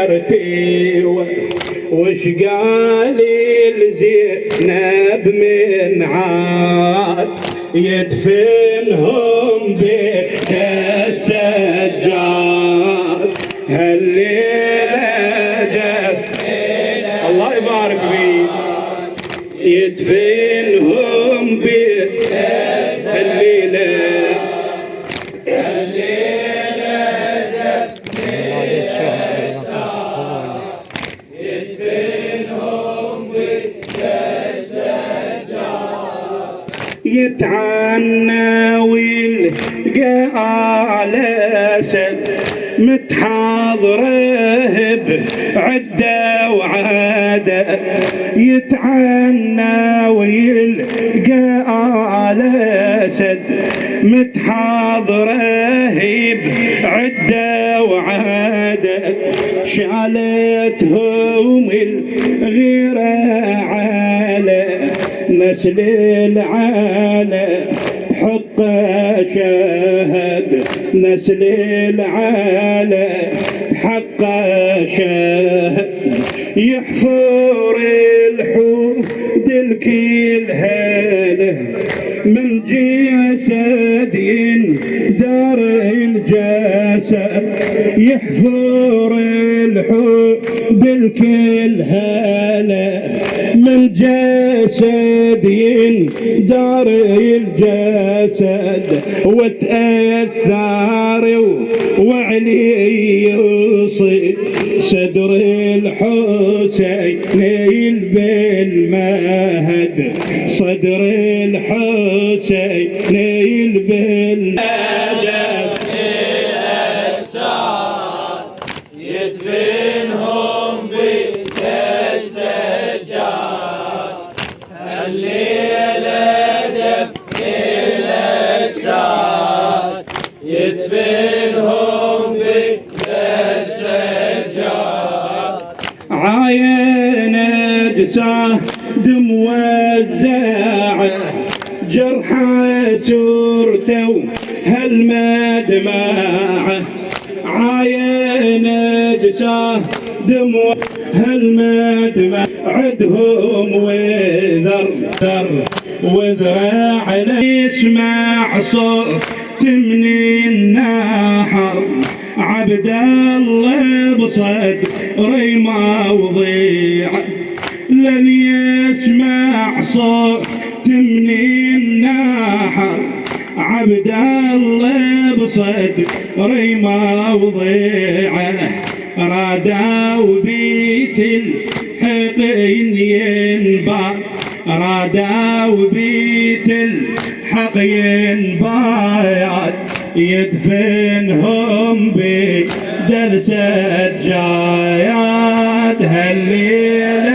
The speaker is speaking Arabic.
حيرتي وش قال الزينب من عاد يدفنهم بيت السجاد هالليلة دفن الله يبارك فيك يدفنهم بيت الليلة يتعنى ويلقى على سد متحاضره بعده وعاده يتعنى ويلقى على سد متحاضره بعده وعاده شالتهم الغيره على نسل العالم حق شاهد نسل العالم حق شاهد يحفر الحوض الكل هاله من جسد دار الجسد يحفر الحوض الكل هاله من جسد دار الجسد وتأثر وعلي يصيد صدر الحسين بالمهد صدر الحسين بالمهد يدفنهم بيت السجاد الليلة دفن الساد يدفنهم بيت السجاد عاينة ساد موزعة جرحى سورته هالمدمعة عاينة ساد هالمدمع عدهم وذرع يسمع صوت من النحر عبد الله بصدري موضيع لن يسمع صوت من النحر عبد الله بصدري موضيعه رادوا بيت الحقين ينبات رادوا بيت الحق ينبات يدفنهم بدل سجايات هالليل